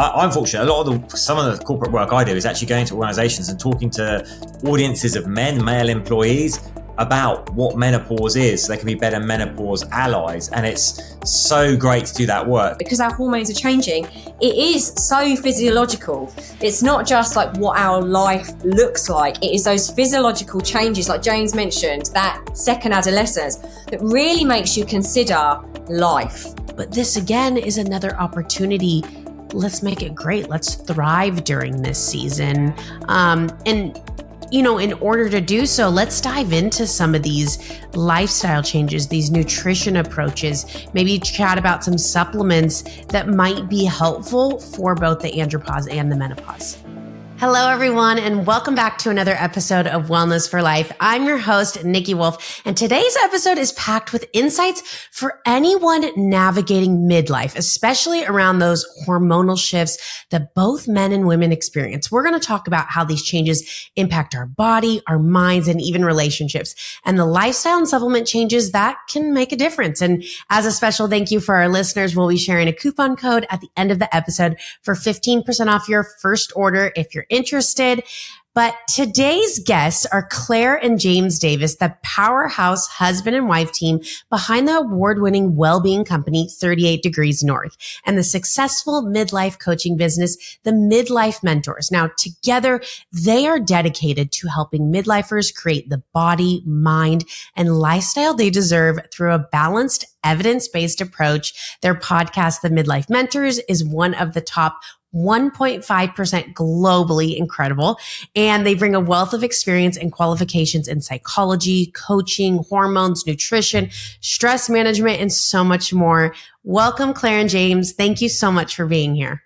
I'm fortunate. Some of the corporate work I do is actually going to organizations and talking to audiences of male employees about what menopause is, so they can be better menopause allies. And it's so great to do that work. Because our hormones are changing, it is so physiological. It's not just like what our life looks like. It is those physiological changes, like James mentioned, that second adolescence, that really makes you consider life. But this again is another opportunity. Let's make it great. Let's thrive during this season. In order to do so, let's dive into some of these lifestyle changes, these nutrition approaches, maybe chat about some supplements that might be helpful for both the andropause and the menopause. Hello, everyone, and welcome back to another episode of Wellness for Life. I'm your host, Niki Wolf, and today's episode is packed with insights for anyone navigating midlife, especially around those hormonal shifts that both men and women experience. We're going to talk about how these changes impact our body, our minds, and even relationships, and the lifestyle and supplement changes that can make a difference. And as a special thank you for our listeners, we'll be sharing a coupon code at the end of the episode for 15% off your first order if you're interested. But today's guests are Claire and James Davis, the powerhouse husband and wife team behind the award-winning wellbeing company 38 Degrees North and the successful midlife coaching business, the Midlife Mentors. Now, together, they are dedicated to helping midlifers create the body, mind, and lifestyle they deserve through a balanced, evidence-based approach. Their podcast, The Midlife Mentors, is one of the top 1.5% globally incredible. And they bring a wealth of experience and qualifications in psychology, coaching, hormones, nutrition, stress management, and so much more. Welcome, Claire and James. Thank you so much for being here.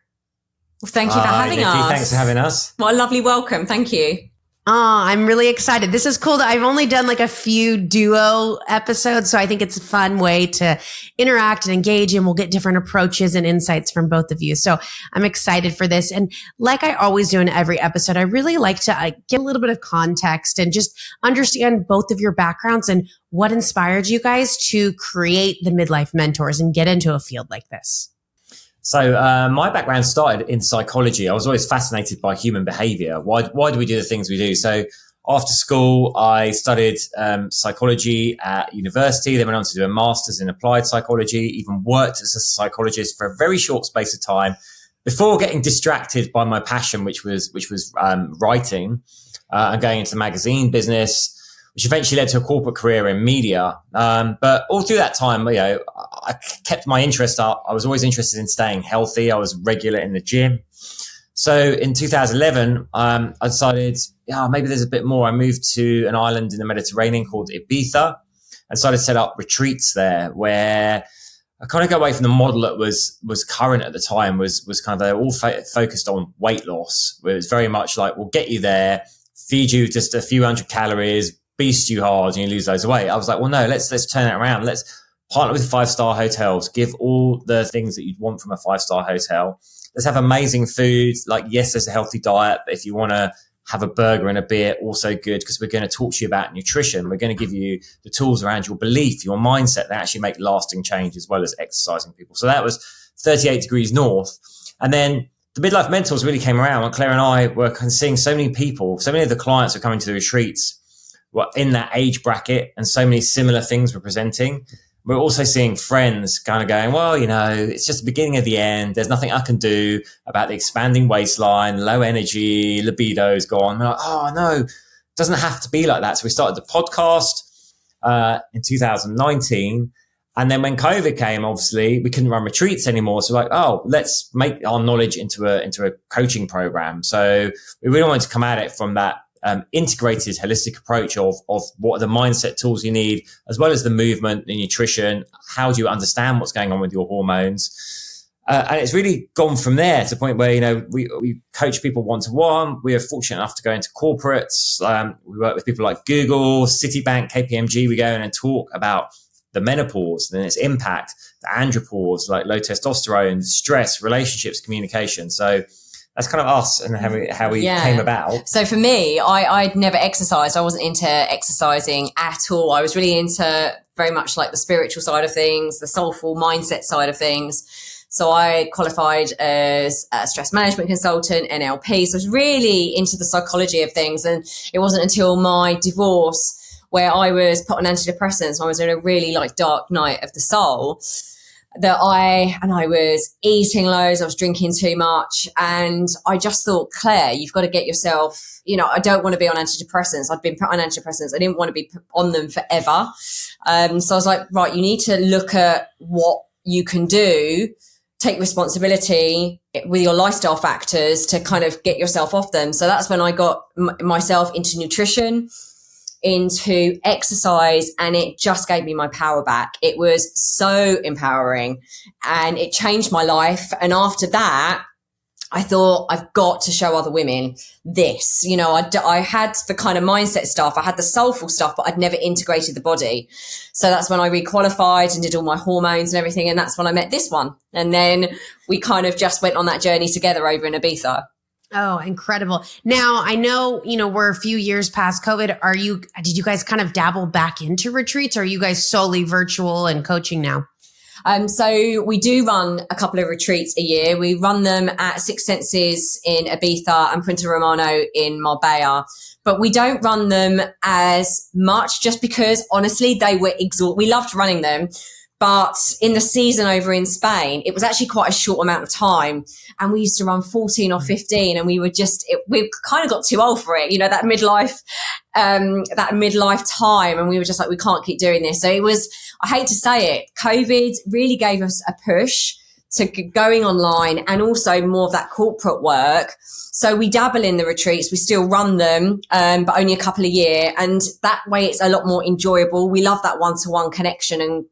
Well, thank you for having Niki, us. thanks for having us. What a lovely welcome. Thank you. Oh, I'm really excited. This is cool. I've only done like a few duo episodes, so I think it's a fun way to interact and engage, and we'll get different approaches and insights from both of you. So I'm excited for this. And like I always do in every episode, I really like to get a little bit of context and just understand both of your backgrounds and what inspired you guys to create the Midlife Mentors and get into a field like this. So my background started in psychology. I was always fascinated by human behavior. Why do we do the things we do? So after school, I studied psychology at university. Then went on to do a master's in applied psychology, even worked as a psychologist for a very short space of time before getting distracted by my passion, which was writing and going into the magazine business, which eventually led to a corporate career in media. But all through that time, I kept my interest up. I was always interested in staying healthy. I was regular in the gym. So in 2011, I decided, maybe there's a bit more. I moved to an island in the Mediterranean called Ibiza and started to set up retreats there where I kind of go away from the model that was current at the time, was kind of, they're all focused on weight loss, where it was very much like, we'll get you there, feed you just a few hundred calories, beast you hard, and you lose loads of weight. I was like, well, no, let's turn it around. Let's partner with 5-star hotels, give all the things that you'd want from a 5-star hotel. Let's have amazing food. Like, yes, there's a healthy diet, but if you want to have a burger and a beer, also good, because we're going to talk to you about nutrition. We're going to give you the tools around your belief, your mindset that actually make lasting change, as well as exercising people. So that was 38 Degrees North. And then the Midlife Mentors really came around when Claire and I were seeing so many people, so many of the clients were coming to the retreats were in that age bracket, and so many similar things were presenting. We're also seeing friends kind of going, well, it's just the beginning of the end. There's nothing I can do about the expanding waistline, low energy, libido's gone. We're like, oh no, it doesn't have to be like that. So we started the podcast in 2019. And then when COVID came, obviously, we couldn't run retreats anymore. So like, let's make our knowledge into a coaching program. So we really wanted to come at it from that integrated, holistic approach of what are the mindset tools you need, as well as the movement, the nutrition. How do you understand what's going on with your hormones? And it's really gone from there to the point where, we coach people one-to-one. We are fortunate enough to go into corporates. We work with people like Google, Citibank, KPMG. We go in and talk about the menopause and its impact, the andropause, like low testosterone, stress, relationships, communication. So that's kind of us and how we came about. So for me, I'd never exercised. I wasn't into exercising at all. I was really into very much like the spiritual side of things, the soulful mindset side of things. So I qualified as a stress management consultant, NLP. So I was really into the psychology of things. And it wasn't until my divorce where I was put on antidepressants, I was in a really like dark night of the soul, that I was eating loads, I was drinking too much. And I just thought, Claire, you've got to get yourself, I don't want to be on antidepressants. I'd been put on antidepressants. I didn't want to be put on them forever. So I was like, right, you need to look at what you can do, take responsibility with your lifestyle factors to kind of get yourself off them. So that's when I got myself into nutrition, into exercise, and it just gave me my power back. It was so empowering and it changed my life. And after that, I thought, I've got to show other women this. I had the kind of mindset stuff, I had the soulful stuff, but I'd never integrated the body. So that's when I requalified and did all my hormones and everything. And that's when I met this one. And then we kind of just went on that journey together over in Ibiza. Oh, incredible. Now, I know, we're a few years past COVID. Did you guys kind of dabble back into retreats, or are you guys solely virtual and coaching now? So we do run a couple of retreats a year. We run them at Six Senses in Ibiza and Punta Romano in Marbella. But we don't run them as much just because, honestly, they were exhausting. We loved running them. But in the season over in Spain, it was actually quite a short amount of time. And we used to run 14 or 15 and we kind of got too old for it, that midlife time. And we were just like, we can't keep doing this. So it was, I hate to say it, COVID really gave us a push to going online and also more of that corporate work. So we dabble in the retreats. We still run them, but only a couple a year. And that way it's a lot more enjoyable. We love that one-to-one connection and,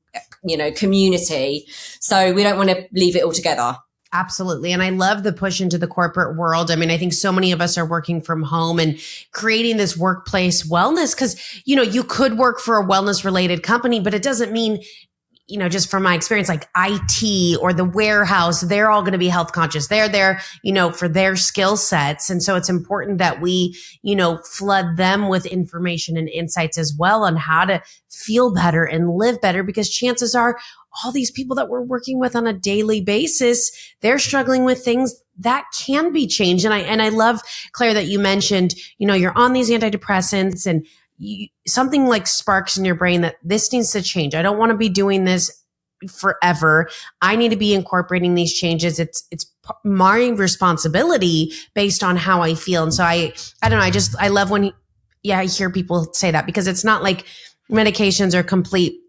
community. So we don't want to leave it all together. Absolutely. And I love the push into the corporate world. I mean, I think so many of us are working from home and creating this workplace wellness because, you could work for a wellness related company, but it doesn't mean, just from my experience, like IT or the warehouse, they're all going to be health conscious. They're there, for their skill sets. And so it's important that we, flood them with information and insights as well on how to feel better and live better, because chances are all these people that we're working with on a daily basis, they're struggling with things that can be changed. And I love, Claire, that you mentioned, you're on these antidepressants and something like sparks in your brain that this needs to change. I don't want to be doing this forever. I need to be incorporating these changes. It's my responsibility based on how I feel. And so I don't know. I love when, I hear people say that, because it's not like medications are complete.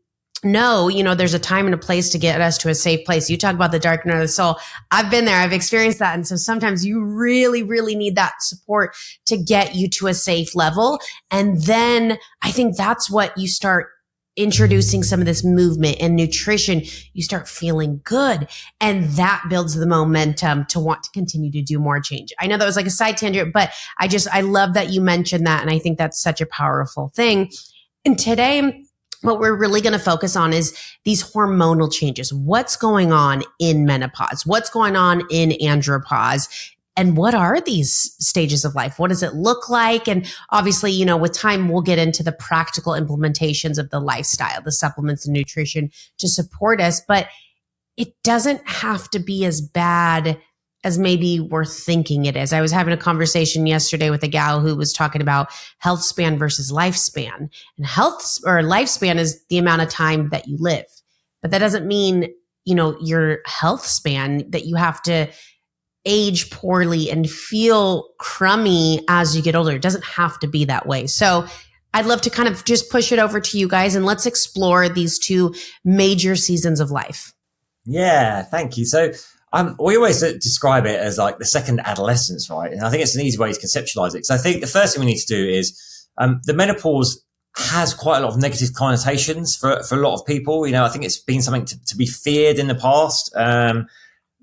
No, there's a time and a place to get us to a safe place. You talk about the dark night of the soul. I've been there. I've experienced that. And so sometimes you really, really need that support to get you to a safe level. And then I think that's what you start introducing some of this movement and nutrition. You start feeling good, and that builds the momentum to want to continue to do more change. I know that was like a side tangent, but I love that you mentioned that. And I think that's such a powerful thing. And today, what we're really going to focus on is these hormonal changes. What's going on in menopause? What's going on in andropause? And what are these stages of life? What does it look like? And obviously, with time, we'll get into the practical implementations of the lifestyle, the supplements and nutrition to support us. But it doesn't have to be as bad as maybe we're thinking it is. I was having a conversation yesterday with a gal who was talking about health span versus lifespan. And health or lifespan is the amount of time that you live. But that doesn't mean, your health span, that you have to age poorly and feel crummy as you get older. It doesn't have to be that way. So I'd love to kind of just push it over to you guys and let's explore these two major seasons of life. Yeah, thank you. So we always describe it as like the second adolescence, right? And I think it's an easy way to conceptualize it. So I think the first thing we need to do is the menopause has quite a lot of negative connotations for a lot of people. I think it's been something to be feared in the past.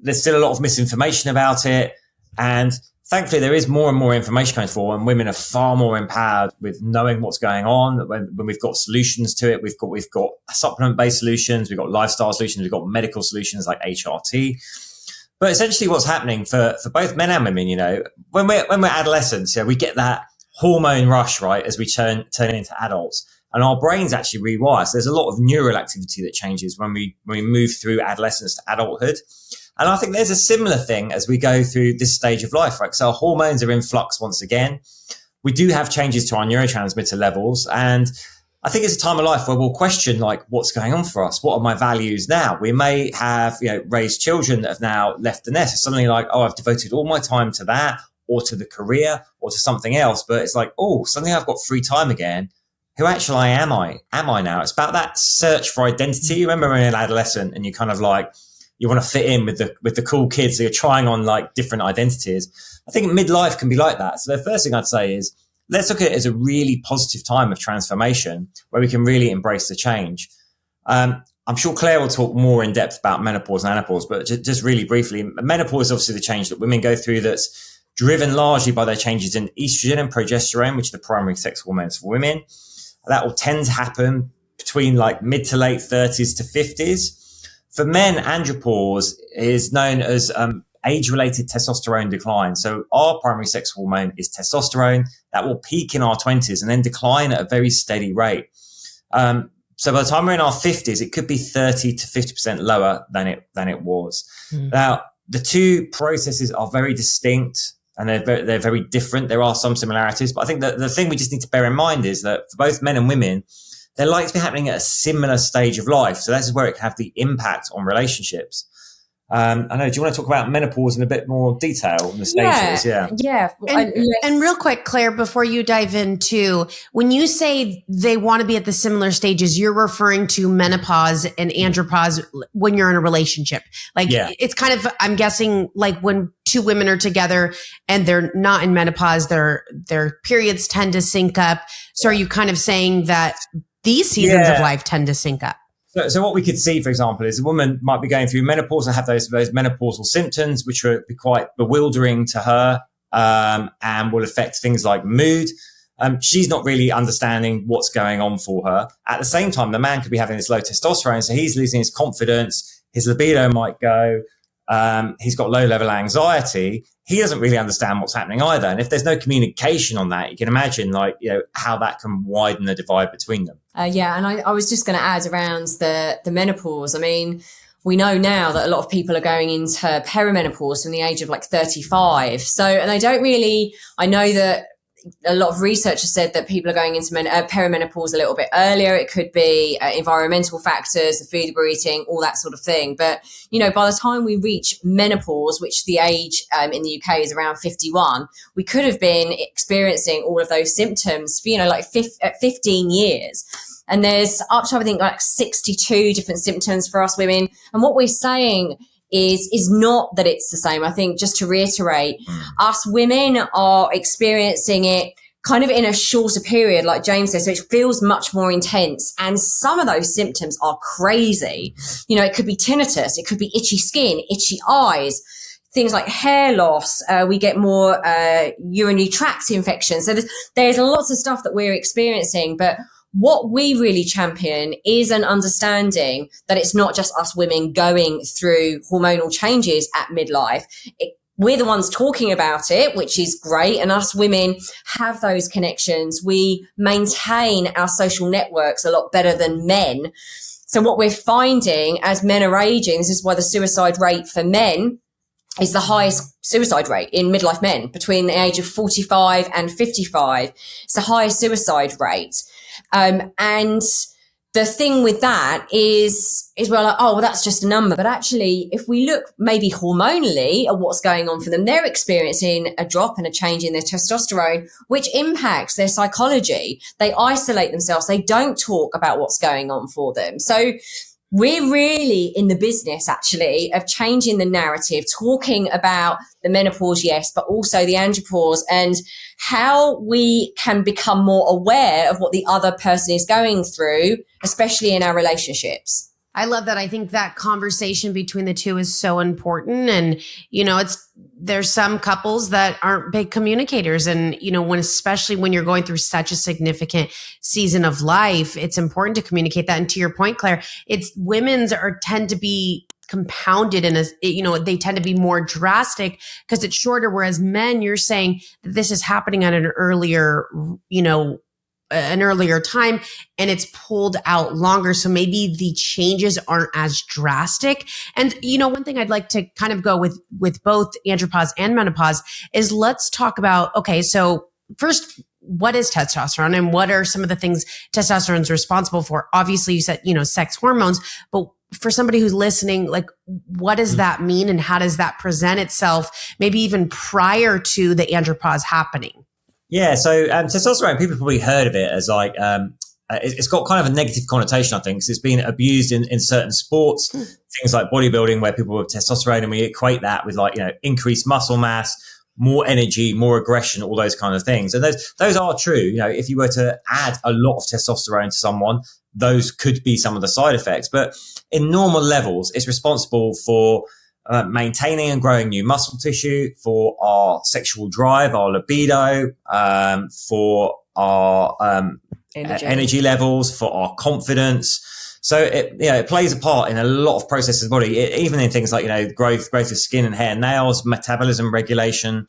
There's still a lot of misinformation about it. And thankfully, there is more and more information coming forward, and women are far more empowered with knowing what's going on. When we've got solutions to it, we've got supplement-based solutions, we've got lifestyle solutions, we've got medical solutions like HRT. But essentially what's happening for both men and women, when we're adolescents, we get that hormone rush, right, as we turn into adults. And our brains actually rewire. So there's a lot of neural activity that changes when we move through adolescence to adulthood. And I think there's a similar thing as we go through this stage of life, right? So our hormones are in flux once again. We do have changes to our neurotransmitter levels. And I think it's a time of life where we'll question, like, what's going on for us? What are my values now? We may have, raised children that have now left the nest. It's suddenly like, oh, I've devoted all my time to that or to the career or to something else. But it's like, oh, suddenly I've got free time again. Who actually am I? Am I now? It's about that search for identity. You remember when you're an adolescent and you kind of like, you want to fit in with the cool kids. So you're trying on like different identities. I think midlife can be like that. So the first thing I'd say is, let's look at it as a really positive time of transformation where we can really embrace the change. I'm sure Claire will talk more in depth about menopause and andropause, but just really briefly, menopause is obviously the change that women go through that's driven largely by their changes in estrogen and progesterone, which are the primary sex hormones for women. That will tend to happen between like mid to late 30s to 50s. For men, andropause is known as age-related testosterone decline. So our primary sex hormone is testosterone. That will peak in our 20s and then decline at a very steady rate. So by the time we're in our 50s, it could be 30 to 50% lower than it was. Now, the two processes are very distinct and they're very different. There are some similarities, but I think that the thing we just need to bear in mind is that for both men and women, they're likely to be happening at a similar stage of life. So this is where it can have the impact on relationships. I know, do you want to talk about menopause in a bit more detail in the stages? Yeah. And real quick, Claire, before you dive into, when you say they want to be at the similar stages, you're referring to menopause and andropause when you're in a relationship. It's kind of, I'm guessing, like when two women are together and they're not in menopause, their periods tend to sync up. So are you kind of saying that these seasons of life tend to sync up? So what we could see, for example, is a woman might be going through menopause and have those menopausal symptoms, which will be quite bewildering to her, and will affect things like mood. She's not really understanding what's going on for her. At the same time, the man could be having this low testosterone, so he's losing his confidence. His libido might go. He's got low level anxiety. He doesn't really understand what's happening either. And if there's no communication on that, you can imagine how that can widen the divide between them. And I was just going to add around the menopause. I mean, we know now that a lot of people are going into perimenopause from the age of like 35. So, and I know that a lot of research has said that people are going into perimenopause a little bit earlier. It could be environmental factors, the food we're eating, all that sort of thing. But, by the time we reach menopause, which the age in the UK is around 51, we could have been experiencing all of those symptoms for, at 15 years. And there's up to, I think, like 62 different symptoms for us women. And what we're saying is not that it's the same. I think, just to reiterate, us women are experiencing it kind of in a shorter period, like James says, so it feels much more intense. And some of those symptoms are crazy. It could be tinnitus, it could be itchy skin, itchy eyes, things like hair loss. We get more urinary tract infections. So there's lots of stuff that we're experiencing, but what we really champion is an understanding that it's not just us women going through hormonal changes at midlife. We're the ones talking about it, which is great. And us women have those connections. We maintain our social networks a lot better than men. So what we're finding as men are aging, this is why the suicide rate for men is the highest suicide rate in midlife men between the age of 45 and 55. It's the highest suicide rate. And the thing with that is that's just a number. But actually, if we look maybe hormonally at what's going on for them, they're experiencing a drop and a change in their testosterone, which impacts their psychology. They isolate themselves. They don't talk about what's going on for them. So we're really in the business, actually, of changing the narrative, talking about the menopause, yes, but also the andropause and how we can become more aware of what the other person is going through, especially in our relationships. I love that. I think that conversation between the two is so important. And, there's some couples that aren't big communicators. And, especially when you're going through such a significant season of life, it's important to communicate that. And to your point, Claire, it's tend to be compounded they tend to be more drastic because it's shorter. Whereas men, you're saying that this is happening at an earlier, an earlier time and it's pulled out longer. So maybe the changes aren't as drastic. And, one thing I'd like to kind of go with both andropause and menopause is let's talk about, okay, so first, what is testosterone and what are some of the things testosterone is responsible for? Obviously, you said, sex hormones, but for somebody who's listening, like, what does that mean and how does that present itself maybe even prior to the andropause happening? Yeah, so testosterone, people probably heard of it as like, it's got kind of a negative connotation, I think, because it's been abused in certain sports, things like bodybuilding, where people with testosterone, and we equate that with like, increased muscle mass, more energy, more aggression, all those kind of things. And those are true. If you were to add a lot of testosterone to someone, those could be some of the side effects. But in normal levels, it's responsible for maintaining and growing new muscle tissue, for our sexual drive, our libido, for our energy levels, for our confidence. So it plays a part in a lot of processes of the body, even in things like, growth of skin and hair, nails, metabolism regulation,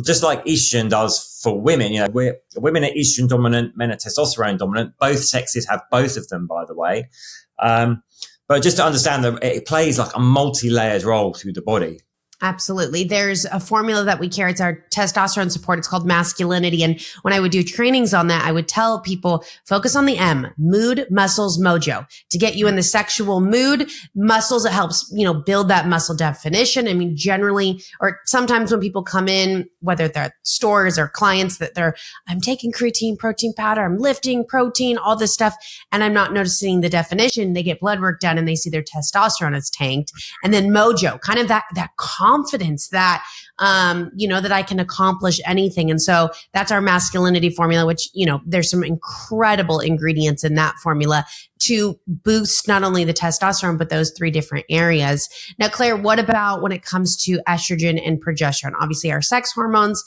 just like estrogen does for women. Women are estrogen dominant, men are testosterone dominant. Both sexes have both of them, by the way. But just to understand that it plays like a multi-layered role through the body. Absolutely. There's a formula that we carry. It's our testosterone support. It's called masculinity. And when I would do trainings on that, I would tell people, focus on the M, mood, muscles, mojo, to get you in the sexual mood. Muscles, it helps, build that muscle definition. I mean, generally, or sometimes when people come in, whether they're stores or clients that I'm taking creatine, protein powder, I'm lifting protein, all this stuff, and I'm not noticing the definition. They get blood work done and they see their testosterone is tanked. And then mojo, kind of that confidence that, that I can accomplish anything. And so that's our masculinity formula, which, there's some incredible ingredients in that formula to boost not only the testosterone, but those 3 different areas. Now, Claire, what about when it comes to estrogen and progesterone? Obviously our sex hormones,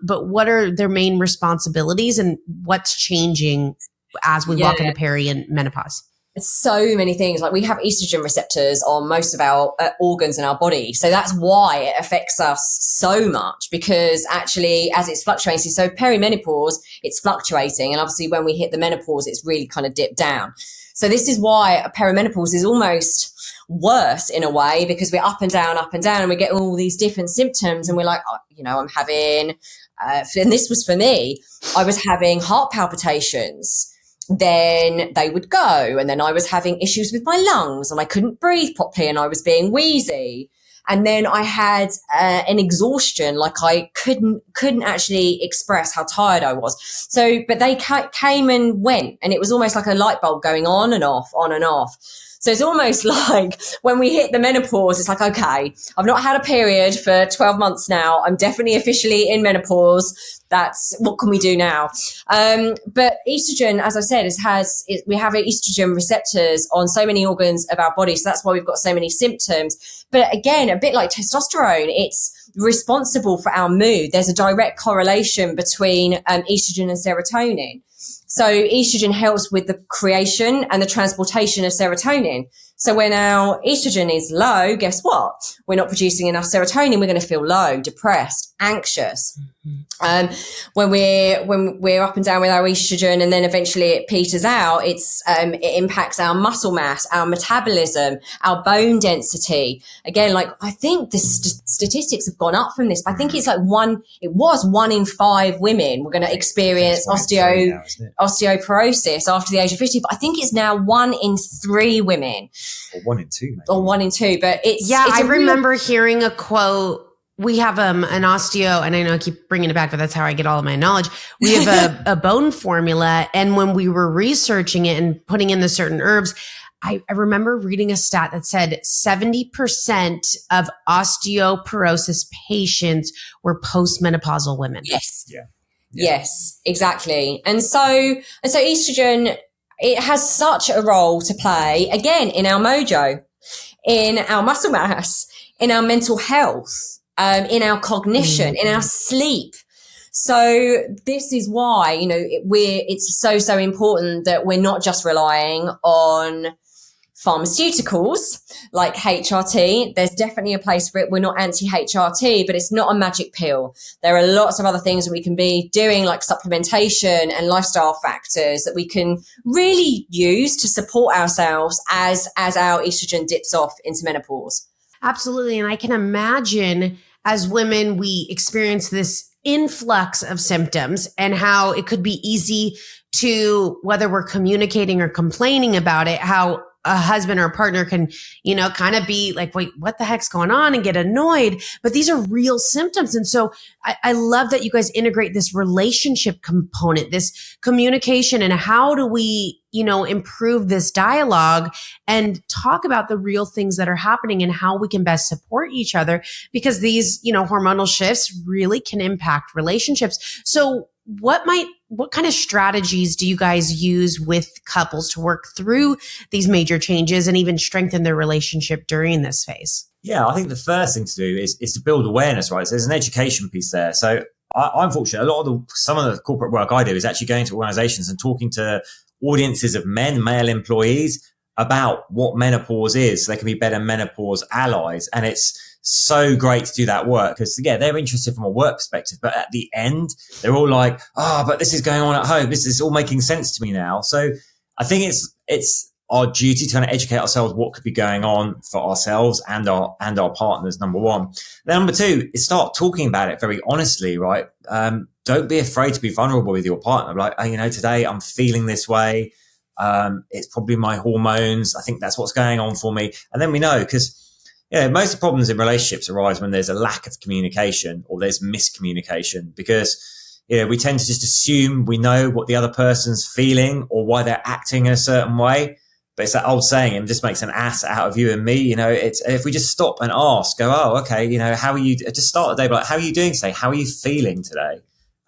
but what are their main responsibilities and what's changing as we walk into peri and menopause? So many things. Like, we have estrogen receptors on most of our organs in our body. So that's why it affects us so much, because actually as it's fluctuating, so perimenopause, it's fluctuating. And obviously when we hit the menopause, it's really kind of dipped down. So this is why perimenopause is almost worse in a way, because we're up and down, and we get all these different symptoms. And we're like, I'm having, and this was for me, I was having heart palpitations. Then they would go, and then I was having issues with my lungs and I couldn't breathe properly and I was being wheezy. And then I had an exhaustion, like I couldn't actually express how tired I was. So, but they came and went, and it was almost like a light bulb going on and off, on and off. So it's almost like when we hit the menopause, it's like, okay, I've not had a period for 12 months now. I'm definitely officially in menopause. What can we do now? But estrogen, as I said, we have estrogen receptors on so many organs of our body. So that's why we've got so many symptoms. But again, a bit like testosterone, it's responsible for our mood. There's a direct correlation between estrogen and serotonin. So estrogen helps with the creation and the transportation of serotonin. So when our estrogen is low, guess what? We're not producing enough serotonin. We're going to feel low, depressed, anxious. When we're up and down with our estrogen, and then eventually it peters out, it impacts our muscle mass, our metabolism, our bone density. Again, like, I think the statistics have gone up from this. I think it's like 1 in 5 women were going to experience osteoporosis after the age of 50. But I think it's now 1 in 3 women. Or 1 in 2, maybe. Or 1 in 2. But I remember hearing a quote. We have an osteo, and I know I keep bringing it back, but that's how I get all of my knowledge. We have a bone formula, and when we were researching it and putting in the certain herbs, I remember reading a stat that said 70% of osteoporosis patients were postmenopausal women. Yes. Yeah. Yes, exactly. And so estrogen, it has such a role to play, again, in our mojo, in our muscle mass, in our mental health, in our cognition, in our sleep. So this is why, it's so important that we're not just relying on pharmaceuticals like HRT. There's definitely a place for it. We're not anti-HRT, but it's not a magic pill. There are lots of other things that we can be doing, like supplementation and lifestyle factors that we can really use to support ourselves as our estrogen dips off into menopause. Absolutely. And I can imagine as women, we experience this influx of symptoms and how it could be easy to, whether we're communicating or complaining about it, how a husband or a partner can, kind of be like, wait, what the heck's going on, and get annoyed. But these are real symptoms. And so I love that you guys integrate this relationship component, this communication, and how do we, improve this dialogue and talk about the real things that are happening and how we can best support each other, because these, hormonal shifts really can impact relationships. So what kind of strategies do you guys use with couples to work through these major changes and even strengthen their relationship during this phase? Yeah, I think the first thing to do is to build awareness, right? So there's an education piece there. So I'm fortunate. Some of the corporate work I do is actually going to organizations and talking to audiences of male employees about what menopause is, so they can be better menopause allies. And it's so great to do that work because, they're interested from a work perspective, but at the end, they're all like, but this is going on at home. This is all making sense to me now. So I think it's our duty to kind of educate ourselves what could be going on for ourselves and our partners, number one. Then number two is start talking about it very honestly, right? Don't be afraid to be vulnerable with your partner. Like, today I'm feeling this way. It's probably my hormones. I think that's what's going on for me. And then we know, because most of the problems in relationships arise when there's a lack of communication or there's miscommunication, because we tend to just assume we know what the other person's feeling or why they're acting in a certain way. But it's that old saying, it just makes an ass out of you and me. It's if we just stop and ask, go, oh, okay, how are you? Just start the day, like, how are you doing today? How are you feeling today?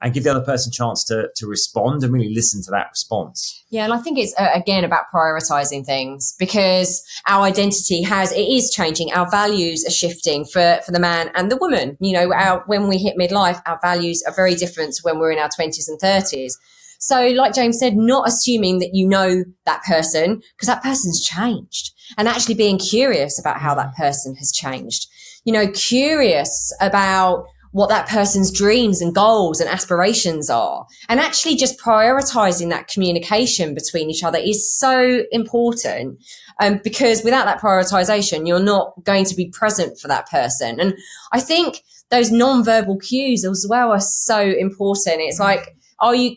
And give the other person a chance to respond and really listen to that response. Yeah, and I think it's, again, about prioritizing things, because our identity is changing. Our values are shifting for the man and the woman. When we hit midlife, our values are very different to when we're in our 20s and 30s. So like James said, not assuming that you know that person, because that person's changed, and actually being curious about how that person has changed. Curious about what that person's dreams and goals and aspirations are. And actually just prioritizing that communication between each other is so important, because without that prioritization, you're not going to be present for that person. And I think those non-verbal cues as well are so important. It's like, are you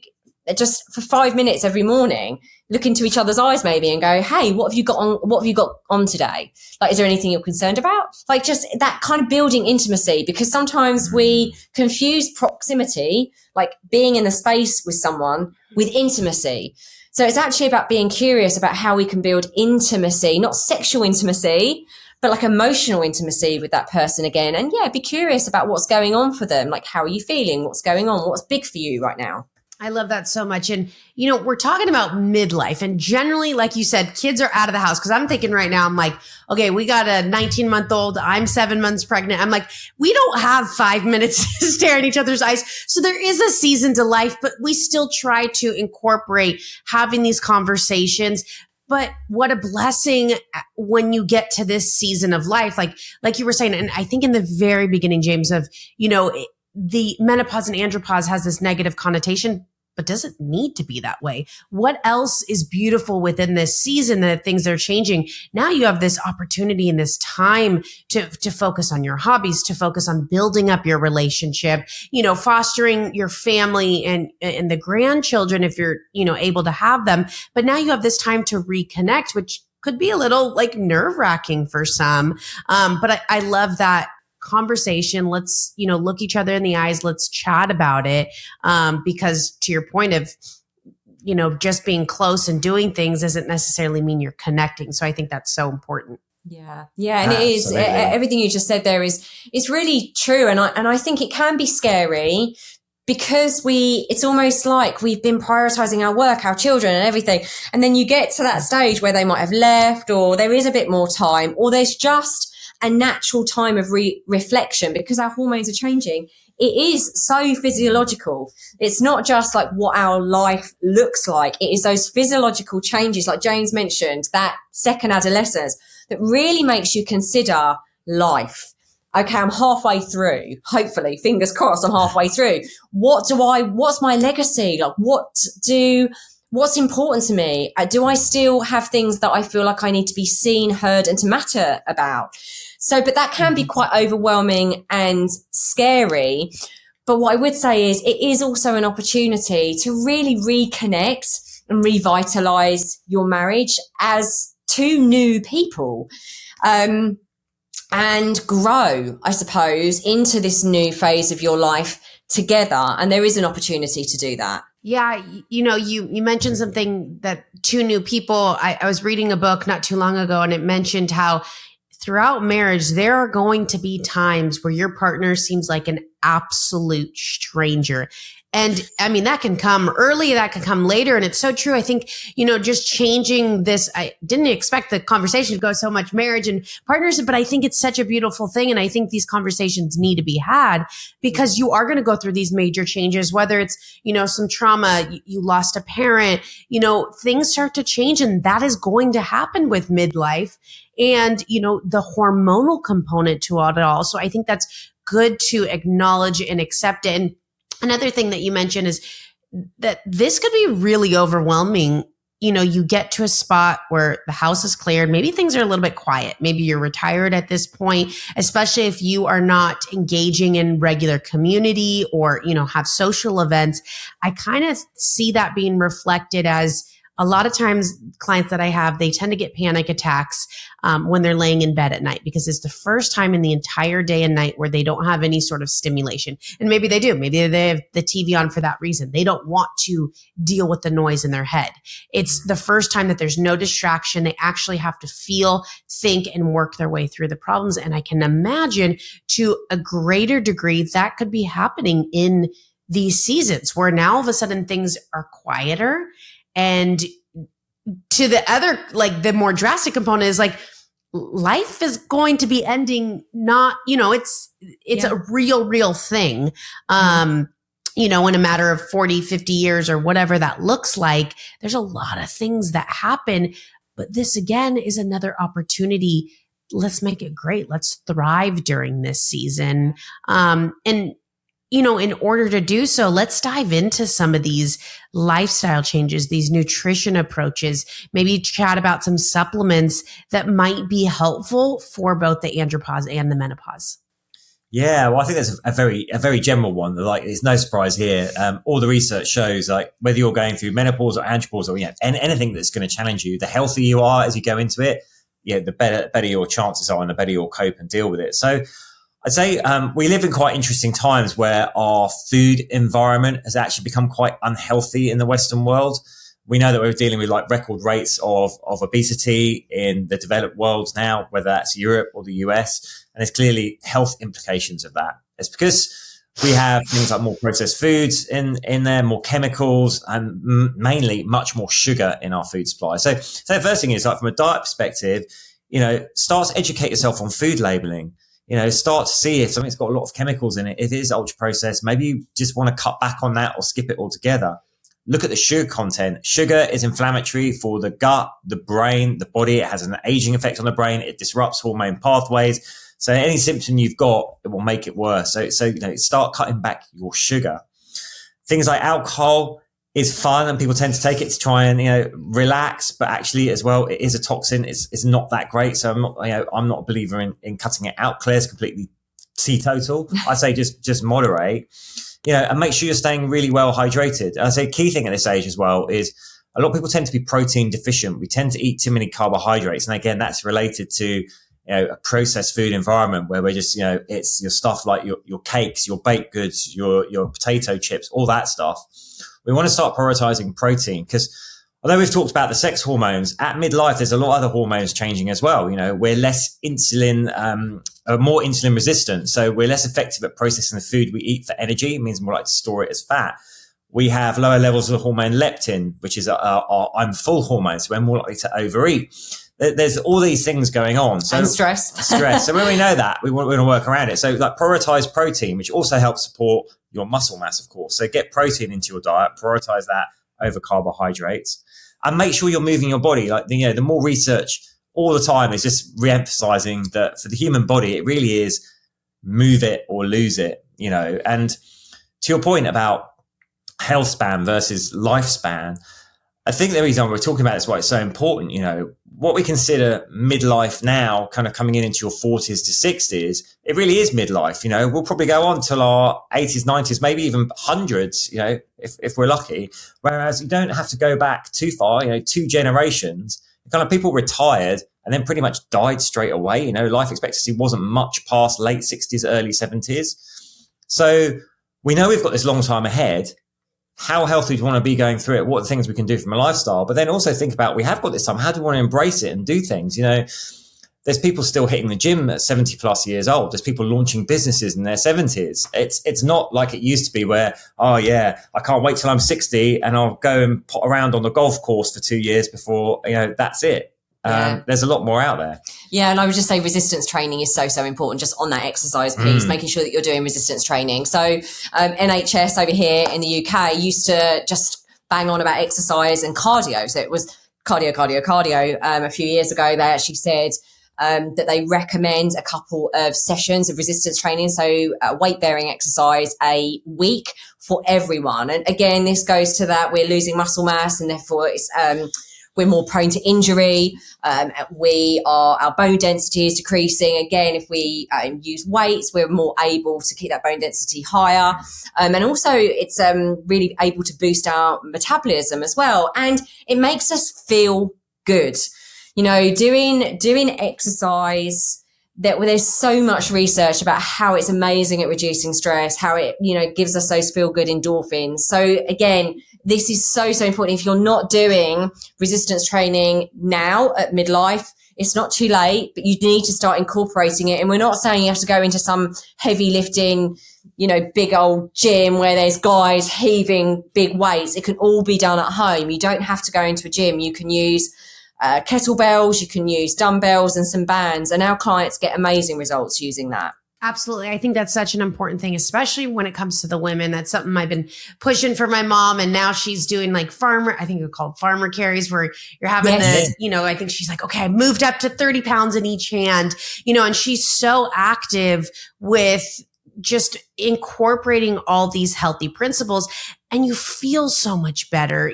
just for 5 minutes every morning, look into each other's eyes maybe and go, hey, what have you got on today? Like, is there anything you're concerned about? Like, just that kind of building intimacy, because sometimes we confuse proximity, like being in the space with someone, with intimacy. So it's actually about being curious about how we can build intimacy, not sexual intimacy, but like emotional intimacy with that person again. And be curious about what's going on for them. Like, how are you feeling? What's going on? What's big for you right now? I love that so much. And, we're talking about midlife, and generally, like you said, kids are out of the house. Cause I'm thinking right now, I'm like, okay, we got a 19-month-old. I'm 7 months pregnant. I'm like, we don't have 5 minutes to stare in each other's eyes. So there is a season to life, but we still try to incorporate having these conversations. But what a blessing when you get to this season of life, like you were saying. And I think in the very beginning, James, of, the menopause and andropause has this negative connotation, but doesn't need to be that way. What else is beautiful within this season, that things are changing? Now you have this opportunity and this time to focus on your hobbies, to focus on building up your relationship, fostering your family and the grandchildren if you're, able to have them. But now you have this time to reconnect, which could be a little like nerve-wracking for some. But I love that conversation. Let's, look each other in the eyes. Let's chat about it. Because to your point of, just being close and doing things doesn't necessarily mean you're connecting. So I think that's so important. Yeah. And it is, everything you just said there is really true. And I think it can be scary, because it's almost like we've been prioritizing our work, our children and everything. And then you get to that stage where they might have left, or there is a bit more time, or there's just a natural time of reflection because our hormones are changing. It is so physiological. It's not just like what our life looks like. It is those physiological changes, like James mentioned, that second adolescence that really makes you consider life. Okay, I'm halfway through. Hopefully, fingers crossed, I'm halfway through. What's my legacy? Like, what's important to me? Do I still have things that I feel like I need to be seen, heard, and to matter about? So, but that can be quite overwhelming and scary. But what I would say is it is also an opportunity to really reconnect and revitalize your marriage as two new people. And grow, I suppose, into this new phase of your life together. And there is an opportunity to do that. Yeah. You mentioned something that two new people, I was reading a book not too long ago, and it mentioned how throughout marriage, there are going to be times where your partner seems like an absolute stranger. And I mean, that can come early, that can come later. And it's so true. I think, just changing this, I didn't expect the conversation to go so much marriage and partnership, but I think it's such a beautiful thing. And I think these conversations need to be had because you are going to go through these major changes, whether it's, some trauma, you lost a parent, things start to change, and that is going to happen with midlife and, the hormonal component to it all. So I think that's good to acknowledge and accept it. And another thing that you mentioned is that this could be really overwhelming. You get to a spot where the house is cleared. Maybe things are a little bit quiet. Maybe you're retired at this point, especially if you are not engaging in regular community or, have social events. I kind of see that being reflected as a lot of times clients that I have, they tend to get panic attacks when they're laying in bed at night because it's the first time in the entire day and night where they don't have any sort of stimulation. And maybe they do. Maybe they have the TV on for that reason. They don't want to deal with the noise in their head. It's the first time that there's no distraction. They actually have to feel, think, and work their way through the problems. And I can imagine to a greater degree that could be happening in these seasons where now all of a sudden things are quieter. And to the other, like the more drastic component is like life is going to be ending, not, it's a real thing. In a matter of 40, 50 years or whatever that looks like, there's a lot of things that happen, but this again is another opportunity. Let's make it great. Let's thrive during this season. In order to do so, let's dive into some of these lifestyle changes, these nutrition approaches, maybe chat about some supplements that might be helpful for both the andropause and the menopause. Yeah, well, I think that's a very general one. Like, it's no surprise here. All the research shows, like, whether you're going through menopause or andropause or anything that's going to challenge you, the healthier you are as you go into it, the better your chances are and the better you'll cope and deal with it. So I'd say we live in quite interesting times where our food environment has actually become quite unhealthy in the Western world. We know that we're dealing with like record rates of obesity in the developed world now, whether that's Europe or the US, and there's clearly health implications of that. It's because we have things like more processed foods in there, more chemicals, and mainly much more sugar in our food supply. So the first thing is, like, from a diet perspective, start to educate yourself on food labeling. Start to see if something's got a lot of chemicals in it. If it is ultra processed, maybe you just want to cut back on that or skip it altogether. Look at the sugar content. Sugar is inflammatory for the gut, the brain, the body. It has an aging effect on the brain. It disrupts hormone pathways. So any symptom you've got, it will make it worse. So start cutting back your sugar. Things like alcohol is fun, and people tend to take it to try and relax, but actually as well, it is a toxin. It's not that great. So I'm not a believer in cutting it out. Claire's completely teetotal. I say just moderate, and make sure you're staying really well hydrated. And I say key thing at this age as well is a lot of people tend to be protein deficient. We tend to eat too many carbohydrates, and again, that's related to a processed food environment where we're just it's your stuff like your cakes, your baked goods, your potato chips, all that stuff. We want to start prioritizing protein because although we've talked about the sex hormones, at midlife, there's a lot of other hormones changing as well. We're less more insulin resistant. So we're less effective at processing the food we eat for energy. It means more likely to store it as fat. We have lower levels of the hormone leptin, which is our I'm full hormone. So we're more likely to overeat. there's all these things going on. So and stress. So when we know that, we want to work around it. So like prioritize protein, which also helps support your muscle mass, of course. So get protein into your diet, prioritize that over carbohydrates, and make sure you're moving your body. Like, the more research all the time is just re-emphasizing that for the human body, it really is move it or lose it, and to your point about health span versus lifespan, I think the reason we're talking about this, why it's so important, what we consider midlife now, kind of coming into your 40s to 60s, it really is midlife. We'll probably go on till our 80s, 90s, maybe even hundreds, if we're lucky. Whereas you don't have to go back too far, 2 generations, kind of people retired and then pretty much died straight away. Life expectancy wasn't much past late 60s, early 70s. So we know we've got this long time ahead. How healthy do we want to be going through it? What are the things we can do from a lifestyle? But then also think about, we have got this time. How do we want to embrace it and do things? There's people still hitting the gym at 70 plus years old. There's people launching businesses in their 70s. It's not like it used to be where, oh yeah, I can't wait till I'm 60 and I'll go and pot around on the golf course for 2 years before, that's it. There's a lot more out there. Yeah, and I would just say resistance training is so important, just on that exercise piece, making sure that you're doing resistance training. So NHS over here in the UK used to just bang on about exercise and cardio. So it was cardio. A few years ago, they actually said that they recommend a couple of sessions of resistance training, so weight-bearing exercise a week for everyone. And again, this goes to that we're losing muscle mass, and therefore it's we're more prone to injury. Our bone density is decreasing. Again, if we use weights, we're more able to keep that bone density higher. And also it's really able to boost our metabolism as well. And it makes us feel good. Doing exercise, there's so much research about how it's amazing at reducing stress, how it, gives us those feel good endorphins. So again, this is so important. If you're not doing resistance training now at midlife, it's not too late, but you need to start incorporating it. And we're not saying you have to go into some heavy lifting, big old gym where there's guys heaving big weights. It can all be done at home. You don't have to go into a gym. You can use kettlebells, you can use dumbbells and some bands, and our clients get amazing results using that. Absolutely. I think that's such an important thing, especially when it comes to the women. That's something I've been pushing for my mom. And now she's doing like I think they're called farmer carries, where you're having I think she's like, okay, I moved up to 30 pounds in each hand, and she's so active with just incorporating all these healthy principles, and you feel so much better,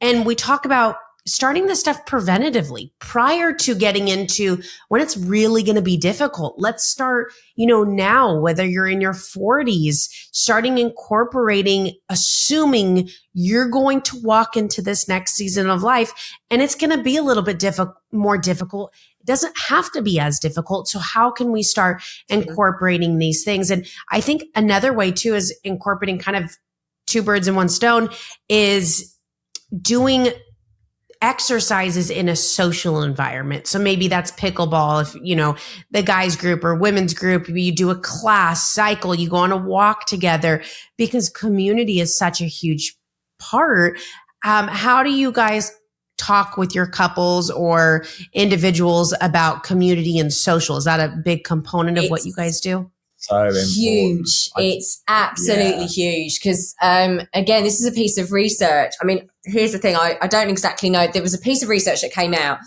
and we talk about starting this stuff preventatively prior to getting into when it's really going to be difficult. Let's start, now, whether you're in your 40s, starting incorporating, assuming you're going to walk into this next season of life and it's going to be a little bit more difficult. It doesn't have to be as difficult. So how can we start incorporating these things? And I think another way too is incorporating kind of 2 birds in 1 stone is doing exercises in a social environment. So maybe that's pickleball. If, the guys group or women's group, you do a class cycle, you go on a walk together, because community is such a huge part. How do you guys talk with your couples or individuals about community and social? Is that a big component of what you guys do? So huge. It's absolutely huge, because again, this is a piece of research. I mean, here's the thing, I don't exactly know. There was a piece of research that came out,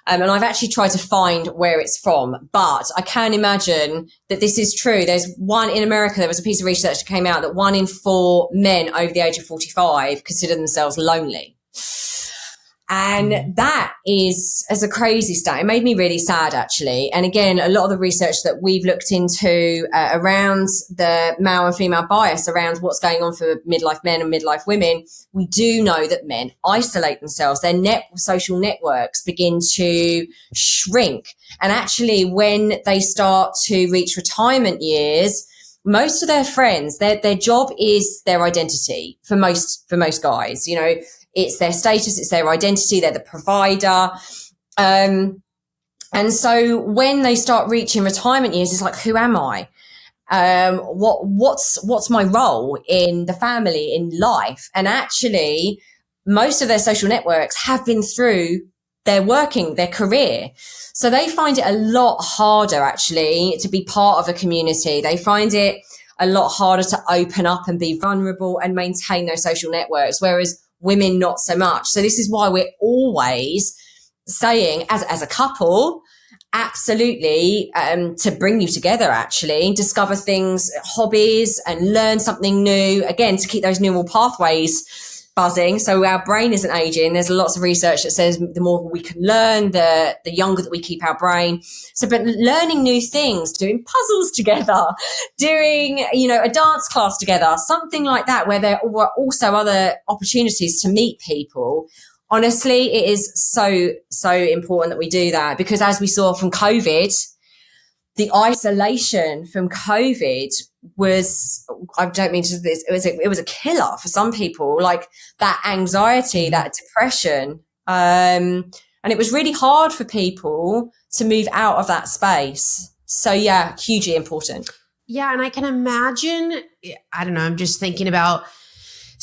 and I've actually tried to find where it's from, but I can imagine that this is true. There's one in America, there was a piece of research that came out that 1 in 4 men over the age of 45 consider themselves lonely. And that is a crazy stat. It made me really sad, actually. And again, a lot of the research that we've looked into around the male and female bias around what's going on for midlife men and midlife women, we do know that men isolate themselves. Their social networks begin to shrink. And actually, when they start to reach retirement years, most of their friends, their job is their identity for most guys. It's their status, it's their identity, they're the provider. And so when they start reaching retirement years, it's like, who am I? What's my role in the family, in life? And actually, most of their social networks have been through their working, their career. So they find it a lot harder actually to be part of a community. They find it a lot harder to open up and be vulnerable and maintain those social networks, whereas women not so much. So this is why we're always saying as a couple, absolutely, to bring you together, actually, discover things, hobbies, and learn something new, again, to keep those neural pathways buzzing. So our brain isn't aging. There's lots of research that says the more we can learn, the younger that we keep our brain. So, but learning new things, doing puzzles together, doing, a dance class together, something like that, where there were also other opportunities to meet people. Honestly, it is so, so important that we do that, because as we saw from COVID, the isolation from COVID was, I don't mean to this, it was a killer for some people, like that anxiety, that depression. And it was really hard for people to move out of that space. So yeah, hugely important. Yeah. And I can imagine, I don't know, I'm just thinking about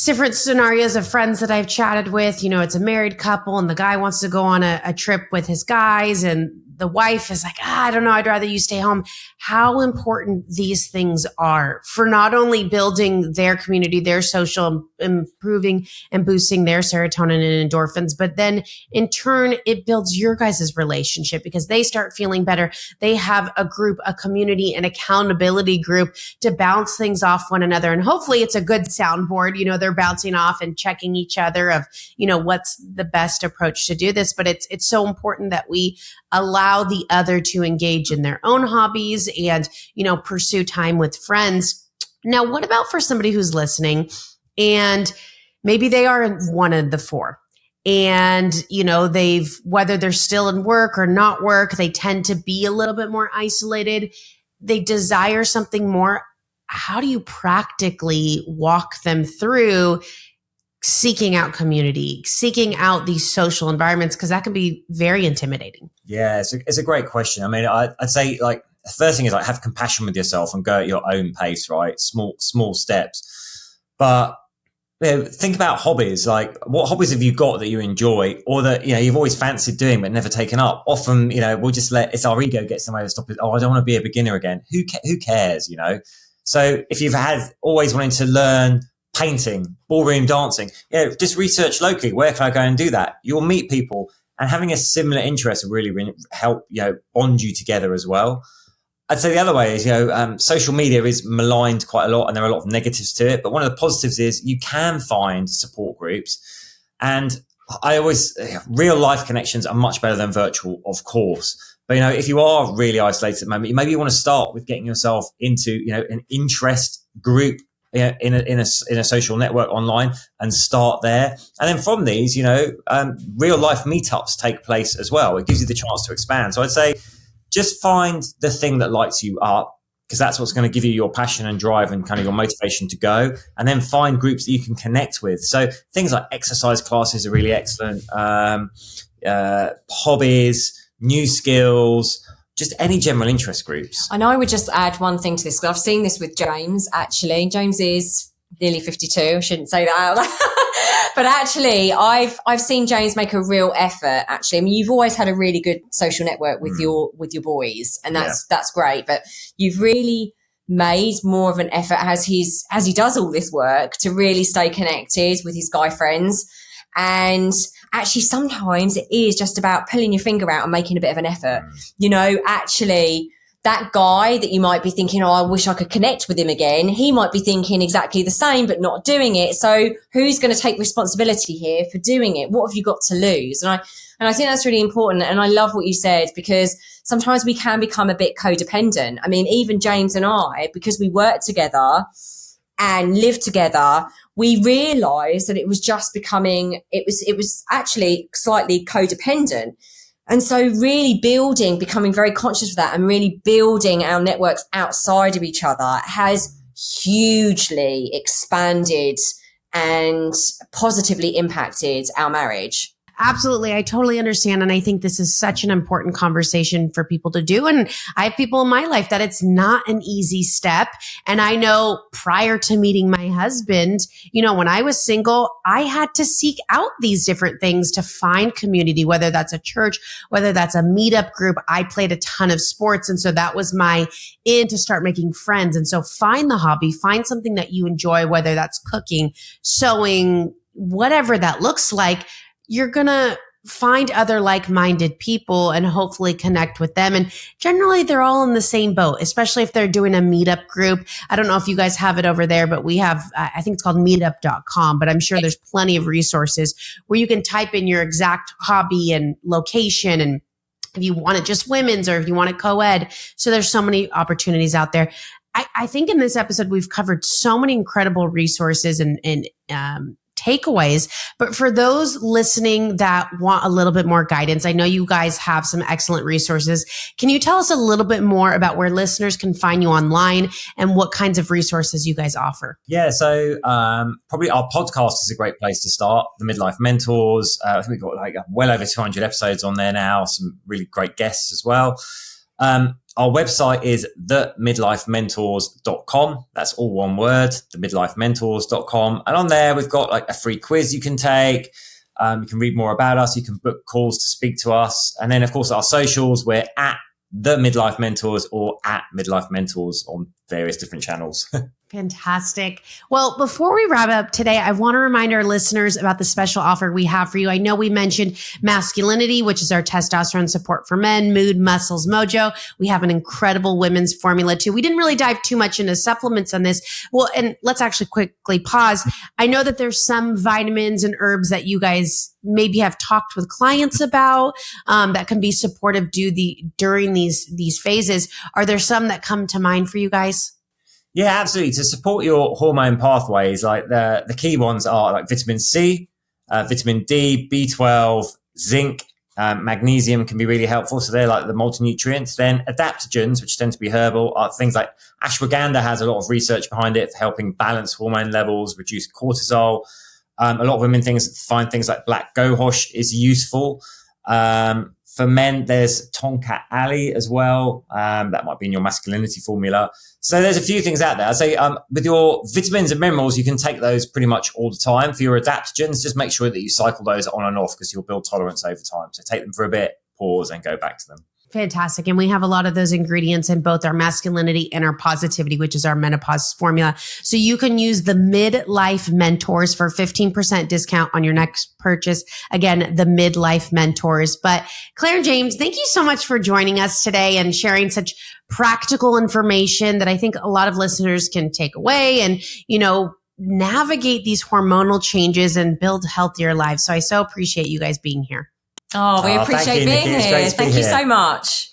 different scenarios of friends that I've chatted with. It's a married couple and the guy wants to go on a trip with his guys, and the wife is like, I don't know, I'd rather you stay home. How important these things are for not only building their community, their social, improving and boosting their serotonin and endorphins, but then in turn, it builds your guys' relationship because they start feeling better. They have a group, a community, an accountability group to bounce things off one another. And hopefully it's a good soundboard. They're bouncing off and checking each other of, what's the best approach to do this. But it's so important that we allow the other to engage in their own hobbies and, pursue time with friends. Now, what about for somebody who's listening and maybe they are in one of the four and, whether they're still in work or not work, they tend to be a little bit more isolated. They desire something more. How do you practically walk them through seeking out community, seeking out these social environments? Because that can be very intimidating. Yeah, it's a great question. I mean, I'd say like the first thing is like have compassion with yourself and go at your own pace, right? Small steps. But think about hobbies. Like, what hobbies have you got that you enjoy or that, you've always fancied doing but never taken up? Often, we'll just it's our ego gets in the way to stop it. Oh, I don't want to be a beginner again. Who cares, So if you've always wanting to learn painting, ballroom dancing, just research locally. Where can I go and do that? You'll meet people, and having a similar interest will really help, bond you together as well. I'd say the other way is, social media is maligned quite a lot and there are a lot of negatives to it. But one of the positives is you can find support groups. And real life connections are much better than virtual, of course. But, if you are really isolated at the moment, maybe you want to start with getting yourself into, an interest group in a social network online and start there. And then from these, real life meetups take place as well. It gives you the chance to expand. So I'd say just find the thing that lights you up, because that's what's going to give you your passion and drive and kind of your motivation to go. And then find groups that you can connect with. So things like exercise classes are really excellent. Hobbies, new skills, just any general interest groups. And I would just add one thing to this, because I've seen this with James, actually. James is nearly 52. I shouldn't say that out loud. But actually, I've seen James make a real effort, actually. I mean, you've always had a really good social network with your boys, and that's great. But you've really made more of an effort as he does all this work to really stay connected with his guy friends. And actually, sometimes it is just about pulling your finger out and making a bit of an effort. Actually, that guy that you might be thinking, I wish I could connect with him again, he might be thinking exactly the same, but not doing it. So who's going to take responsibility here for doing it? What have you got to lose? And I think that's really important. And I love what you said, because sometimes we can become a bit codependent. I mean, even James and I, because we work together and live together, we realized that it was just becoming, it was actually slightly codependent. And so really becoming very conscious of that and really building our networks outside of each other has hugely expanded and positively impacted our marriage. Absolutely. I totally understand. And I think this is such an important conversation for people to do. And I have people in my life that it's not an easy step. And I know prior to meeting my husband, when I was single, I had to seek out these different things to find community, whether that's a church, whether that's a meetup group. I played a ton of sports. And so that was my in to start making friends. And so find the hobby, find something that you enjoy, whether that's cooking, sewing, whatever that looks like. You're going to find other like-minded people and hopefully connect with them. And generally they're all in the same boat, especially if they're doing a meetup group. I don't know if you guys have it over there, but we have, I think it's called meetup.com, but I'm sure there's plenty of resources where you can type in your exact hobby and location, and if you want it just women's or if you want it co-ed. So there's so many opportunities out there. I think in this episode, we've covered so many incredible resources and takeaways. But for those listening that want a little bit more guidance, I know you guys have some excellent resources. Can you tell us a little bit more about where listeners can find you online and what kinds of resources you guys offer? Yeah, so probably our podcast is a great place to start. The Midlife Mentors. I think we've got well over 200 episodes on there now. Some really great guests as well. Our website is themidlifementors.com. That's all one word, themidlifementors.com. And on there, we've got a free quiz you can take. You can read more about us. You can book calls to speak to us. And then, of course, our socials, we're at The Midlife Mentors or at Midlife Mentors on various different channels. Fantastic. Well, before we wrap up today, I want to remind our listeners about the special offer we have for you. I know we mentioned masculinity, which is our testosterone support for men, mood, muscles, mojo. We have an incredible women's formula too. We didn't really dive too much into supplements on this. Well, and let's actually quickly pause. I know that there's some vitamins and herbs that you guys maybe have talked with clients about that can be supportive during these phases. Are there some that come to mind for you guys? Yeah, absolutely. To support your hormone pathways, the key ones are vitamin C, vitamin D, B12, zinc, magnesium can be really helpful. So they're the multi-nutrients. Then adaptogens, which tend to be herbal, are things like ashwagandha has a lot of research behind it for helping balance hormone levels, reduce cortisol. A lot of women find things like black gohosh is useful. For men, there's Tonka Ali as well. That might be in your masculinity formula. So there's a few things out there. I'd say with your vitamins and minerals, you can take those pretty much all the time. For your adaptogens, just make sure that you cycle those on and off because you'll build tolerance over time. So take them for a bit, pause, and go back to them. Fantastic. And we have a lot of those ingredients in both our masculinity and our positivity, which is our menopause formula. So you can use the Midlife Mentors for 15% discount on your next purchase. Again, the Midlife Mentors. But Claire and James, thank you so much for joining us today and sharing such practical information that I think a lot of listeners can take away and, navigate these hormonal changes and build healthier lives. So I so appreciate you guys being here. Oh, we appreciate being here. Thank you so much.